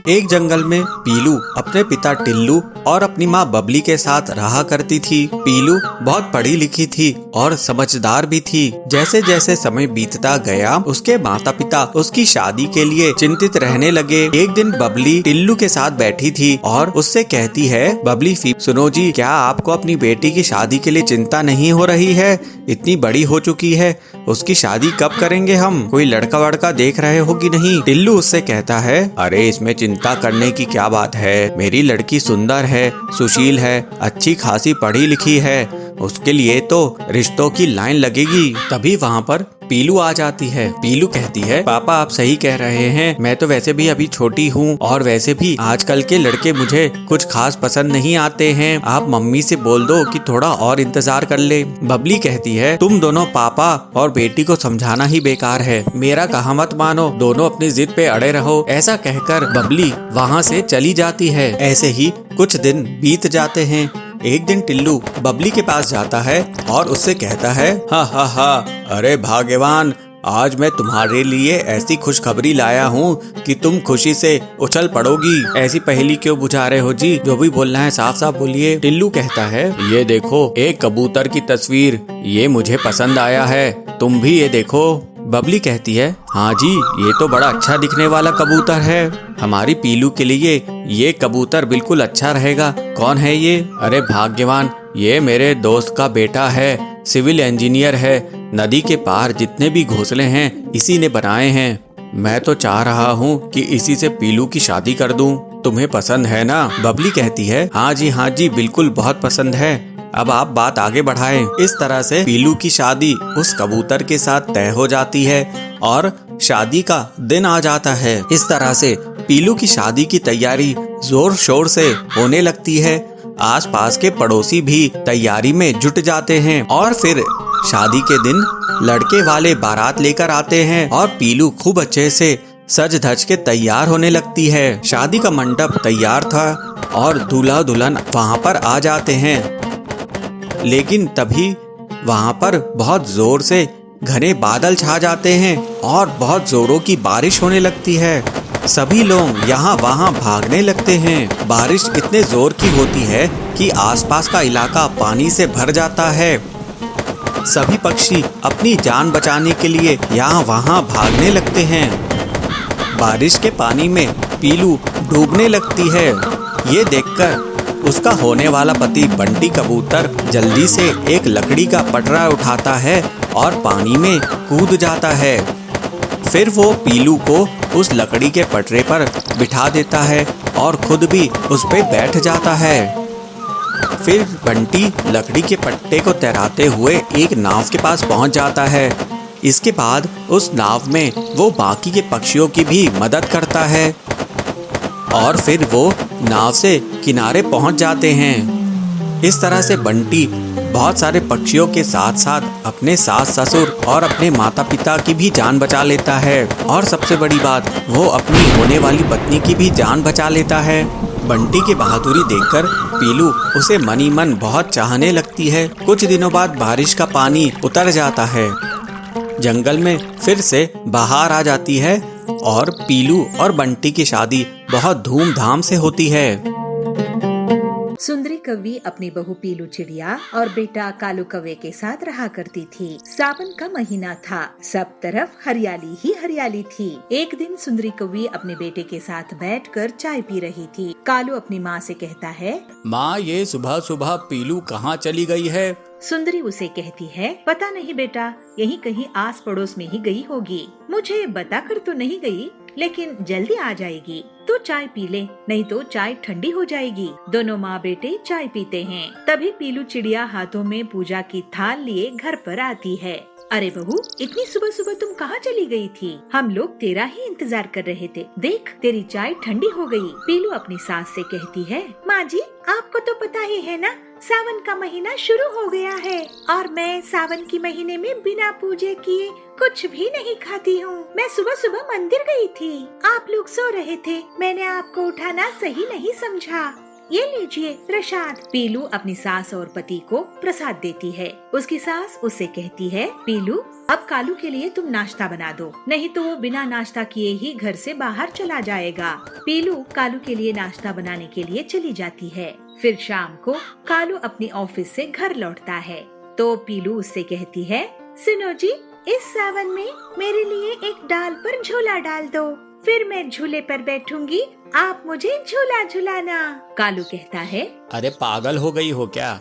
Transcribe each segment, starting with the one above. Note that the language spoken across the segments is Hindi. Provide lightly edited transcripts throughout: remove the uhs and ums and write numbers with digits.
एक जंगल में पीलू अपने पिता टिल्लू और अपनी माँ बबली के साथ रहा करती थी। पीलू बहुत पढ़ी लिखी थी और समझदार भी थी। जैसे जैसे समय बीतता गया उसके माता पिता उसकी शादी के लिए चिंतित रहने लगे। एक दिन बबली टिल्लू के साथ बैठी थी और उससे कहती है, बबली सुनो जी, क्या आपको अपनी बेटी की शादी के लिए चिंता नहीं हो रही है? इतनी बड़ी हो चुकी है, उसकी शादी कब करेंगे हम? कोई लड़का वड़का देख रहे हो कि नहीं? टिल्लू उससे कहता है, अरे इसमें चिंता करने की क्या बात है, मेरी लड़की सुंदर है, सुशील है, अच्छी खासी पढ़ी लिखी है, उसके लिए तो रिश्तों की लाइन लगेगी। तभी वहाँ पर पीलू आ जाती है। पीलू कहती है, पापा आप सही कह रहे हैं, मैं तो वैसे भी अभी छोटी हूँ और वैसे भी आजकल के लड़के मुझे कुछ खास पसंद नहीं आते हैं। आप मम्मी से बोल दो कि थोड़ा और इंतजार कर ले। बबली कहती है, तुम दोनों पापा और बेटी को समझाना ही बेकार है, मेरा कहा मत मानो, दोनों अपनी जिद पे अड़े रहो। ऐसा कहकर बबली वहाँ से चली जाती है। ऐसे ही कुछ दिन बीत जाते हैं। एक दिन टिल्लू बबली के पास जाता है और उससे कहता है, हा हा हा, अरे भाग्यवान, आज मैं तुम्हारे लिए ऐसी खुशखबरी लाया हूँ कि तुम खुशी से उछल पड़ोगी। ऐसी पहेली क्यों बुझा रहे हो जी? जो भी बोलना है साफ साफ बोलिए। टिल्लू कहता है, ये देखो एक कबूतर की तस्वीर, ये मुझे पसंद आया है, तुम भी ये देखो। बबली कहती है, हाँ जी, ये तो बड़ा अच्छा दिखने वाला कबूतर है, हमारी पीलू के लिए ये कबूतर बिल्कुल अच्छा रहेगा। कौन है ये? अरे भाग्यवान, ये मेरे दोस्त का बेटा है, सिविल इंजीनियर है, नदी के पार जितने भी घोंसले हैं इसी ने बनाए हैं। मैं तो चाह रहा हूँ कि इसी से पीलू की शादी कर दूँ, तुम्हें पसंद है ना? बबली कहती है, हाँ जी बिल्कुल बहुत पसंद है, अब आप बात आगे बढ़ाएं। इस तरह से पीलू की शादी उस कबूतर के साथ तय हो जाती है और शादी का दिन आ जाता है। इस तरह से पीलू की शादी की तैयारी जोर शोर से होने लगती है। आसपास के पड़ोसी भी तैयारी में जुट जाते हैं और फिर शादी के दिन लड़के वाले बारात लेकर आते हैं और पीलू खूब अच्छे से सज धज के तैयार होने लगती है। शादी का मंडप तैयार था और दूल्हा दुल्हन वहाँ पर आ जाते हैं, लेकिन तभी वहाँ पर बहुत जोर से घने बादल छा जाते हैं और बहुत जोरों की बारिश होने लगती है। सभी लोग यहाँ वहाँ भागने लगते हैं। बारिश इतने जोर की होती है कि आसपास का इलाका पानी से भर जाता है। सभी पक्षी अपनी जान बचाने के लिए यहाँ वहाँ भागने लगते हैं। बारिश के पानी में पीलू डूबने लगती है। ये देखकर उसका होने वाला पति बंटी कबूतर जल्दी से एक लकड़ी का पटरा उठाता है और पानी में कूद जाता है। फिर वो पीलू को उस लकड़ी के पटरे पर बिठा देता है और खुद भी उस पे बैठ जाता है। फिर बंटी लकड़ी के पट्टे को तैराते हुए एक नाव के पास पहुंच जाता है। इसके बाद उस नाव में वो बाकी के पक्षियों की भी मदद करता है और फिर वो नाव से किनारे पहुंच जाते हैं। इस तरह से बंटी बहुत सारे पक्षियों के साथ साथ अपने सास ससुर और अपने माता पिता की भी जान बचा लेता है और सबसे बड़ी बात, वो अपनी होने वाली पत्नी की भी जान बचा लेता है। बंटी की बहादुरी देखकर पीलू उसे मनी मन बहुत चाहने लगती है। कुछ दिनों बाद बारिश का पानी उतर जाता है, जंगल में फिर से बहार आ जाती है और पीलू और बंटी की शादी बहुत धूमधाम से होती है। सुंदरी कौवी अपनी बहू पीलू चिड़िया और बेटा कालू कौवे के साथ रहा करती थी। सावन का महीना था, सब तरफ हरियाली ही हरियाली थी। एक दिन सुंदरी कौवी अपने बेटे के साथ बैठकर चाय पी रही थी। कालू अपनी माँ से कहता है, माँ, ये सुबह सुबह पीलू कहाँ चली गई है? सुंदरी उसे कहती है, पता नहीं बेटा, यहीं कहीं आस पड़ोस में ही गई होगी। मुझे बताकर तो नहीं गई, लेकिन जल्दी आ जाएगी। तू चाय पी ले, नहीं तो चाय ठंडी हो जाएगी। दोनों माँ बेटे चाय पीते हैं। तभी पीलू चिड़िया हाथों में पूजा की थाल लिए घर पर आती है। अरे बहू, इतनी सुबह सुबह तुम कहाँ चली गई थी? हम लोग तेरा ही इंतजार कर रहे थे। देख, तेरी चाय ठंडी हो गई। पीलू अपनी सास से कहती है, माँ जी, आपको तो पता ही है ना, सावन का महीना शुरू हो गया है और मैं सावन के महीने में बिना पूजे किए कुछ भी नहीं खाती हूँ। मैं सुबह सुबह मंदिर गई थी, आप लोग सो रहे थे, मैंने आपको उठाना सही नहीं समझा। ये लीजिए प्रसाद। पीलू अपनी सास और पति को प्रसाद देती है। उसकी सास उससे कहती है, पीलू अब कालू के लिए तुम नाश्ता बना दो, नहीं तो वो बिना नाश्ता किए ही घर से बाहर चला जाएगा। पीलू कालू के लिए नाश्ता बनाने के लिए चली जाती है। फिर शाम को कालू अपनी ऑफिस से घर लौटता है तो पीलू उससे कहती है, सुनो जी, इस सावन में मेरे लिए एक डाल पर झूला डाल दो, फिर मैं झूले पर बैठूंगी, आप मुझे झूला झूलाना। कालू कहता है, अरे पागल हो गई हो क्या?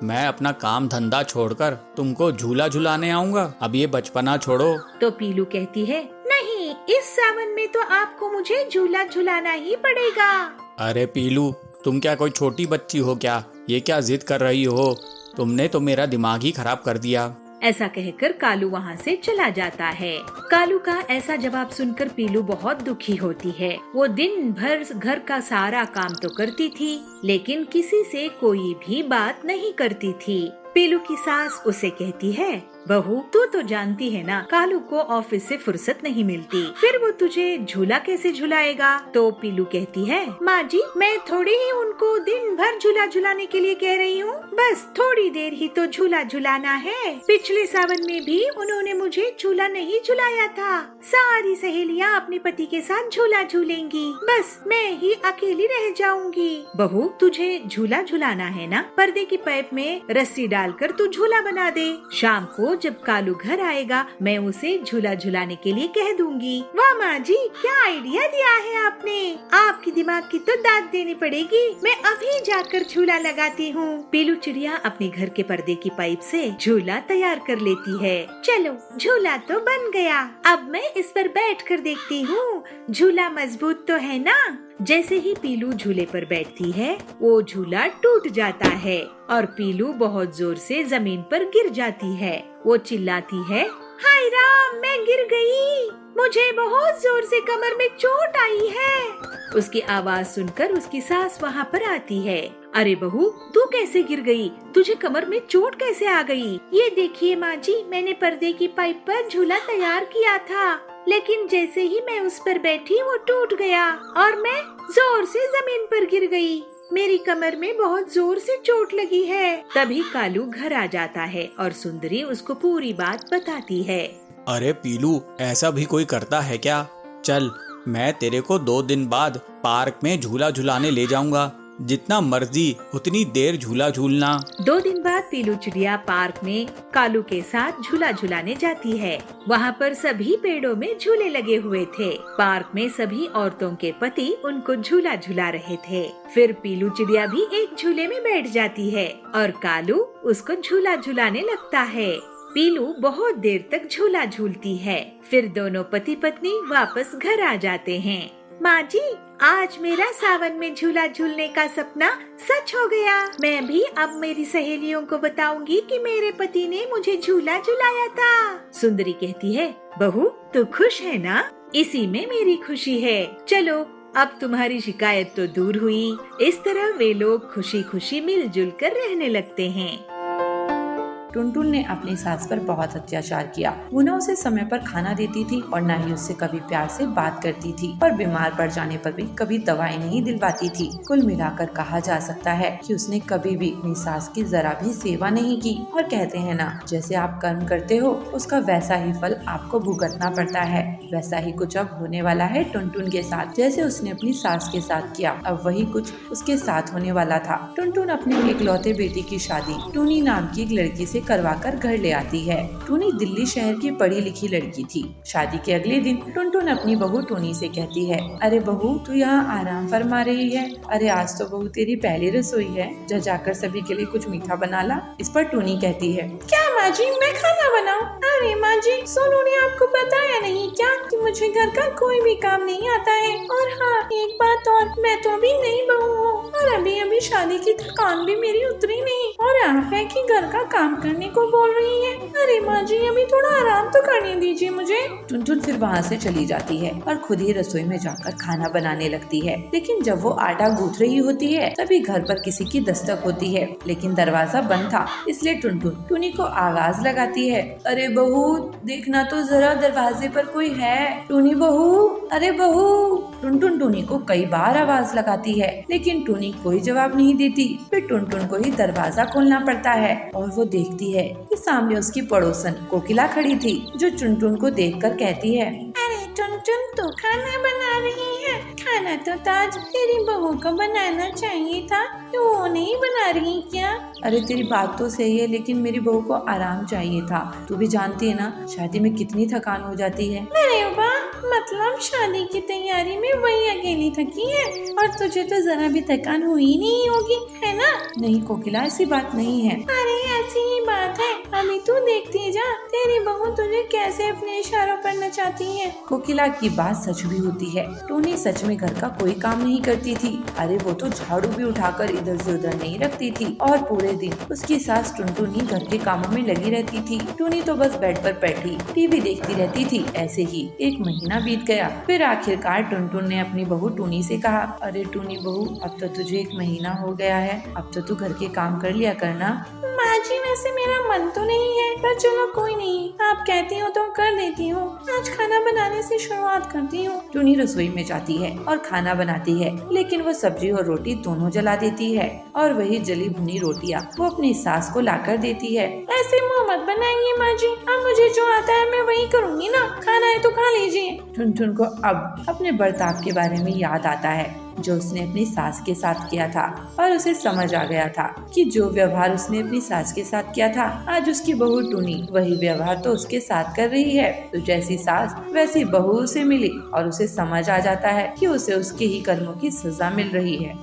मैं अपना काम धंधा छोड़कर तुमको झूला झुलाने आऊंगा? अब ये बचपना छोड़ो। तो पीलू कहती है, नहीं, इस सावन में तो आपको मुझे झूला झुलाना ही पड़ेगा। अरे पीलू, तुम क्या कोई छोटी बच्ची हो क्या? ये क्या जिद कर रही हो? तुमने तो मेरा दिमाग ही खराब कर दिया। ऐसा कहकर कालू वहाँ से चला जाता है। कालू का ऐसा जवाब सुनकर पीलू बहुत दुखी होती है। वो दिन भर घर का सारा काम तो करती थी, लेकिन किसी से कोई भी बात नहीं करती थी। पीलू की सास उसे कहती है, बहू तू तो जानती है ना, कालू को ऑफिस से फुर्सत नहीं मिलती, फिर वो तुझे झूला कैसे झुलाएगा? तो पीलू कहती है, माँ जी, मैं थोड़ी ही उनको दिन भर झूला झुलाने के लिए कह रही हूँ, बस थोड़ी देर ही तो झूला झुलाना है। पिछले सावन में भी उन्होंने मुझे झूला नहीं झुलाया था। सारी सहेलियाँ अपने पति के साथ झूला झूलेंगी, बस मैं ही अकेली रह जाऊंगी। बहू तुझे झूला झुलाना है ना, पर्दे की पाइप में रस्सी डालकर तू झूला बना दे। शाम को जब कालू घर आएगा मैं उसे झूला झुलाने के लिए कह दूंगी। वाह माँ जी, क्या आइडिया दिया है आपने, आपकी दिमाग की तो दाद देनी पड़ेगी। मैं अभी जाकर झूला लगाती हूँ। पीलू चिड़िया अपने घर के पर्दे की पाइप से झूला तैयार कर लेती है। चलो झूला तो बन गया, अब मैं इस पर बैठ कर देखती हूँ झूला मजबूत तो है ना। जैसे ही पीलू झूले पर बैठती है वो झूला टूट जाता है और पीलू बहुत जोर से जमीन पर गिर जाती है। वो चिल्लाती है, हाय राम, मैं गिर गई, मुझे बहुत जोर से कमर में चोट आई है। उसकी आवाज सुनकर उसकी सास वहाँ पर आती है। अरे बहू, तू कैसे गिर गई? तुझे कमर में चोट कैसे आ गई? ये देखिए माँ जी, मैंने पर्दे की पाइप पर झूला तैयार किया था, लेकिन जैसे ही मैं उस पर बैठी वो टूट गया और मैं जोर से जमीन पर गिर गई। मेरी कमर में बहुत जोर से चोट लगी है। तभी कालू घर आ जाता है और सुंदरी उसको पूरी बात बताती है। अरे पीलू, ऐसा भी कोई करता है क्या? चल, मैं तेरे को 2 दिन बाद पार्क में झूला झुलाने ले जाऊंगा, जितना मर्जी उतनी देर झूला झूलना। 2 दिन बाद पीलू चिड़िया पार्क में कालू के साथ झूला झुलाने जाती है। वहाँ पर सभी पेड़ों में झूले लगे हुए थे। पार्क में सभी औरतों के पति उनको झूला झुला रहे थे। फिर पीलू चिड़िया भी एक झूले में बैठ जाती है और कालू उसको झूला झुलाने लगता है। पीलू बहुत देर तक झूला झूलती है। फिर दोनों पति पत्नी वापस घर आ जाते हैं। माँ जी, आज मेरा सावन में झूला झूलने का सपना सच हो गया। मैं भी अब मेरी सहेलियों को बताऊंगी कि मेरे पति ने मुझे झूला झुलाया था। सुंदरी कहती है, बहू तू खुश है ना? इसी में मेरी खुशी है। चलो अब तुम्हारी शिकायत तो दूर हुई। इस तरह वे लोग खुशी खुशी मिलजुल कर रहने लगते हैं। टुनटुन ने अपनी सास पर बहुत अत्याचार किया। वो न उसे समय पर खाना देती थी और न ही उससे कभी प्यार से बात करती थी और बीमार पड़ जाने पर भी कभी दवाई नहीं दिलवाती थी। कुल मिलाकर कहा जा सकता है कि उसने कभी भी अपनी सास की जरा भी सेवा नहीं की। और कहते हैं ना, जैसे आप कर्म करते हो उसका वैसा ही फल आपको भुगतना पड़ता है। वैसा ही कुछ अब होने वाला है टुनटुन के साथ। जैसे उसने अपनी सास के साथ किया, अब वही कुछ उसके साथ होने वाला था। टुनटुन अपने इकलौते बेटी की शादी टूनी नाम की एक लड़की से करवाकर घर ले आती है। टूनी दिल्ली शहर की पढ़ी लिखी लड़की थी। शादी के अगले दिन टुनटुन अपनी बहू टूनी से कहती है, अरे बहू तू यहाँ आराम फरमा रही है? अरे आज तो बहू तेरी पहली रसोई है, जा जाकर सभी के लिए कुछ मीठा बना ला। इस पर टूनी कहती है, क्या माँ जी, मैं खाना बनाऊं? अरे माँ जी, सोनू ने आपको बताया नहीं क्या कि मुझे घर का कोई भी काम नहीं आता है? और हाँ, एक बात और, मैं तो अभी नई बहू हूँ और अभी अभी शादी की थकान भी मेरी उतरी नहीं, और आप है कि घर का काम करने को बोल रही है। अरे माँ जी, अभी थोड़ा आराम तो करने दीजिए मुझे। टुनटुन फिर वहाँ से चली जाती है और खुद ही रसोई में जाकर खाना बनाने लगती है। लेकिन जब वो आटा गूंथ रही होती है तभी घर पर किसी की दस्तक होती है, लेकिन दरवाजा बंद था, इसलिए टुनटुन टूनी को आवाज लगाती है, अरे बहू देखना तो जरा दरवाजे पर कोई है। टूनी बहू, अरे बहू। टुनटुन टूनी को कई बार आवाज लगाती है, लेकिन टूनी कोई जवाब नहीं देती। फिर टुनटुन को ही दरवाजा खोलना पड़ता है और वो देखती है कि सामने उसकी पड़ोसन कोकिला खड़ी थी, जो टुनटुन को देखकर कहती है, अरे टुनटुन, तू खाना बना रही है? खाना तो ताज तेरी बहू को बनाना चाहिए था, तू वो नहीं बना रही क्या? अरे तेरी बात तो सही है, लेकिन मेरी बहू को आराम चाहिए था। तू भी जानती है ना, शादी में कितनी थकान हो जाती है। अरे वाह, मतलब शादी की तैयारी में वही अकेली थकी है और तुझे तो जरा भी थकान हुई नहीं होगी, है ना? नहीं कोकिला, ऐसी बात नहीं है। अरे ऐसी ही बात है, अभी तू देखती जा, तेरी बहू तुझे कैसे अपने इशारों पर नचाती है। कोकिला की बात सच भी होती है। टूनी सच में घर का कोई काम नहीं करती थी। अरे वो तो झाड़ू भी उठाकर इधर से उधर नहीं रखती थी और पूरे दिन उसकी सास टुनटुन ही घर के कामों में लगी रहती थी। टूनी तो बस बेड पर बैठी टीवी देखती रहती थी। ऐसे ही एक महीना बीत गया। फिर आखिरकार टुनटुन ने अपनी बहू टूनी से कहा, अरे टूनी बहू, अब तो तुझे 1 महीना हो गया है, अब तो तू घर के काम कर लिया करना। माँ जी, वैसे मेरा मन तो नहीं है, पर चलो कोई नहीं, आप कहती हो तो कर देती हूँ। आज खाना बनाने से शुरुआत करती हूँ। टूनी रसोई में जाती है और खाना बनाती है, लेकिन वो सब्जी और रोटी दोनों जला देती है और वही जली भुनी रोटियाँ वो अपनी सास को लाकर देती है। ऐसे मुँह मत बनाइए माँ जी, अब मुझे जो आता है मैं वही करूँगी ना, खाना है तो खा लीजिए। टुनटुन को अब अपने बर्ताव के बारे में याद आता है जो उसने अपनी सास के साथ किया था, और उसे समझ आ गया था कि जो व्यवहार उसने अपनी सास के साथ किया था, आज उसकी बहू टूनी वही व्यवहार तो उसके साथ कर रही है। तो जैसी सास वैसी बहू उसे मिली और उसे समझ आ जाता है कि उसे उसके ही कर्मों की सजा मिल रही है।